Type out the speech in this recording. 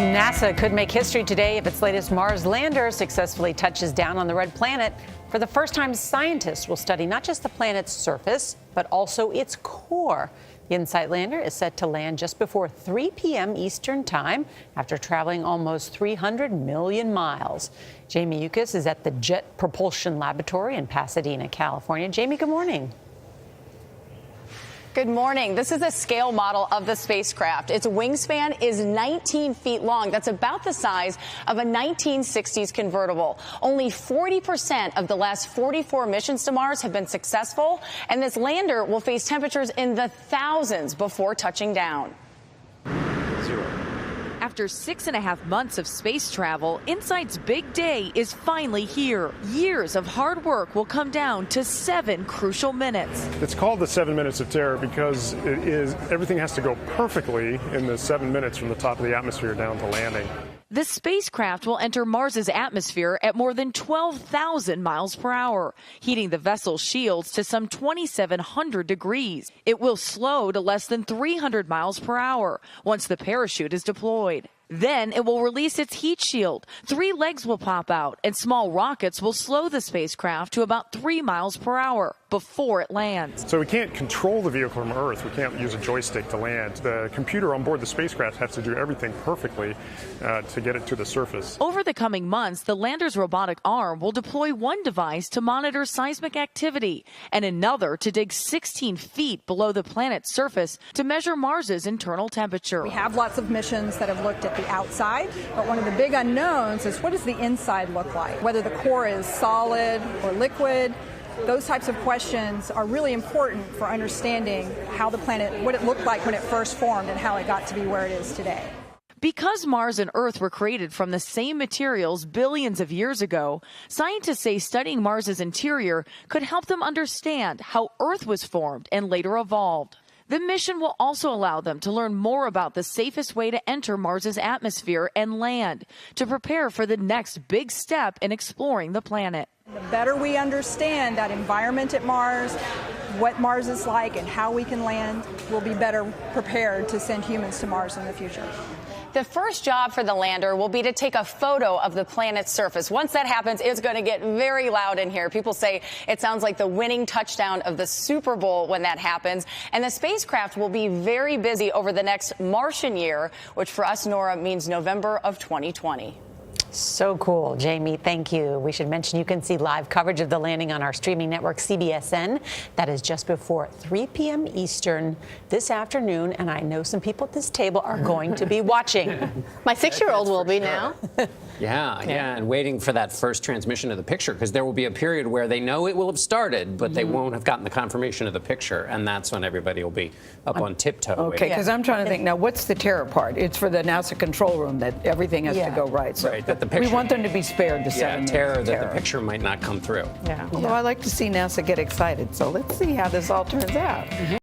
NASA could make history today if its latest Mars lander successfully touches down on the red planet. For the first time, scientists will study not just the planet's surface, but also its core. The InSight lander is set to land just before 3 p.m. Eastern Time after traveling almost 300 million miles. Jamie Yukas is at the Jet Propulsion Laboratory in Pasadena, California. Jamie, good morning. Good morning. This is a scale model of the spacecraft. Its wingspan is 19 feet long. That's about the size of a 1960s convertible. Only 40% of the last 44 missions to Mars have been successful, and this lander will face temperatures in the thousands before touching down. After 6.5 months of space travel, InSight's big day is finally here. Years of hard work will come down to 7 crucial minutes. It's called the 7 minutes of terror because everything has to go perfectly in the 7 minutes from the top of the atmosphere down to landing. The spacecraft will enter Mars's atmosphere at more than 12,000 miles per hour, heating the vessel's shields to some 2,700 degrees. It will slow to less than 300 miles per hour once the parachute is deployed. Then it will release its heat shield. 3 legs will pop out, and small rockets will slow the spacecraft to about 3 miles per hour before it lands. So we can't control the vehicle from Earth. We can't use a joystick to land. The computer on board the spacecraft has to do everything perfectly to get it to the surface. Over the coming months, the lander's robotic arm will deploy one device to monitor seismic activity and another to dig 16 feet below the planet's surface to measure Mars's internal temperature. We have lots of missions that have looked at the outside, but one of the big unknowns is what does the inside look like? Whether the core is solid or liquid. Those types of questions are really important for understanding how the planet, what it looked like when it first formed and how it got to be where it is today. Because Mars and Earth were created from the same materials billions of years ago, scientists say studying Mars's interior could help them understand how Earth was formed and later evolved. The mission will also allow them to learn more about the safest way to enter Mars's atmosphere and land to prepare for the next big step in exploring the planet. The better we understand that environment at Mars, what Mars is like and how we can land, we'll be better prepared to send humans to Mars in the future. The first job for the lander will be to take a photo of the planet's surface. Once that happens, it's going to get very loud in here. People say it sounds like the winning touchdown of the Super Bowl when that happens. And the spacecraft will be very busy over the next Martian year, which for us, Nora, means November of 2020. So cool, Jamie. Thank you. We should mention you can see live coverage of the landing on our streaming network, CBSN. That is just before 3 p.m. Eastern this afternoon. And I know some people at this table are going to be watching. My 6-year-old will be now. Yeah, and waiting for that first transmission of the picture, because there will be a period where they know it will have started, but they won't have gotten the confirmation of the picture, and that's when everybody will be up on tiptoe. Okay, because I'm trying to think, now what's the terror part? It's for the NASA control room that everything has to go right. So right, that the picture, we want them to be spared the 7 minutes. Terror that the picture might not come through. Yeah. Although I like to see NASA get excited, so let's see how this all turns out.